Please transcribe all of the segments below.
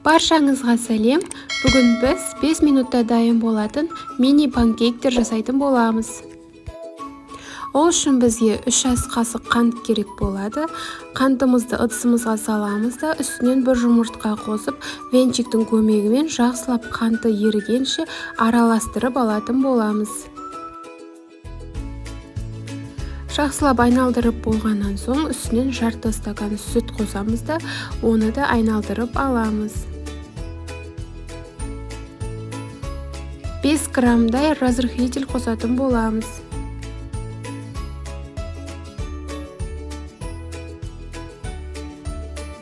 Баршаңызға сәлем. Бүгін біз 5 минутта дайын болатын мини панкейктер жасайтын боламыз. Ол үшін бізге 3 ас қасық қант керек болады. Қантымызды ыдысымызға саламыз да, үстінен бір жұмыртқа қосып, венчиктің көмегімен жақсылап қанты ерігенше араластырып алатын боламыз. Жақсылап айналдырып болғаннан соң үстінен жарты стакан сүт қосамыз да, оны да айналдырып аламыз. 5 граммдай разрыхлитель қосатын боламыз.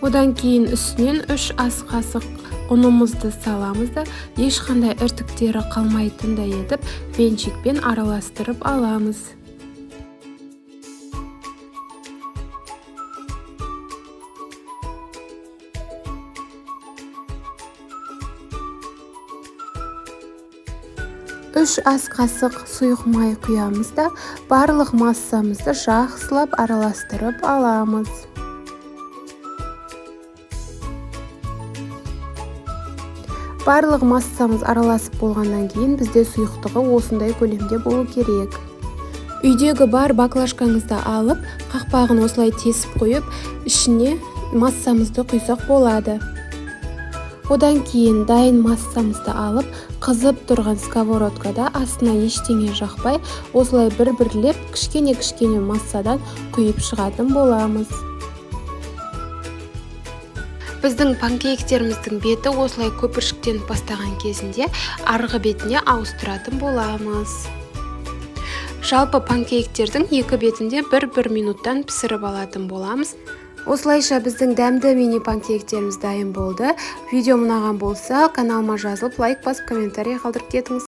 Одан кейін үстінен 3 ас қасық ұнымызды саламыз да, ешқандай іртіктері қалмайтындай етіп, венчикпен араластырып аламыз. Үш ас қасық сұйық май құямыз да, барлық массамызды жақсылап араластырып аламыз. Барлық массамыз араласып болғаннан кейін бізде сұйықтығы осындай көлемде болу керек. Үйдегі бар баклажкаңызды алып, қақпағын осылай тесіп қойып, ішіне массамызды құйсақ болады. Одан кейін дайын массамызды алып, қызып тұрған сковородкада астына ештеңе жақпай, осылай бір-бірлеп кішкене массадан құйып шығатын боламыз. Біздің панкейктеріміздің беті осылай көпіршіктен бастаған кезінде арғы бетіне ауыстыратын боламыз. Жалпы панкейктердің екі бетінде 1-1 минуттан пісіріп алатын боламыз. Осылайша біздің дәмді мини панкейктеріміз дайын болды. Видео ұнаған болса, каналыма жазылып, лайк басып, комментарий қалдырып кетіңіз.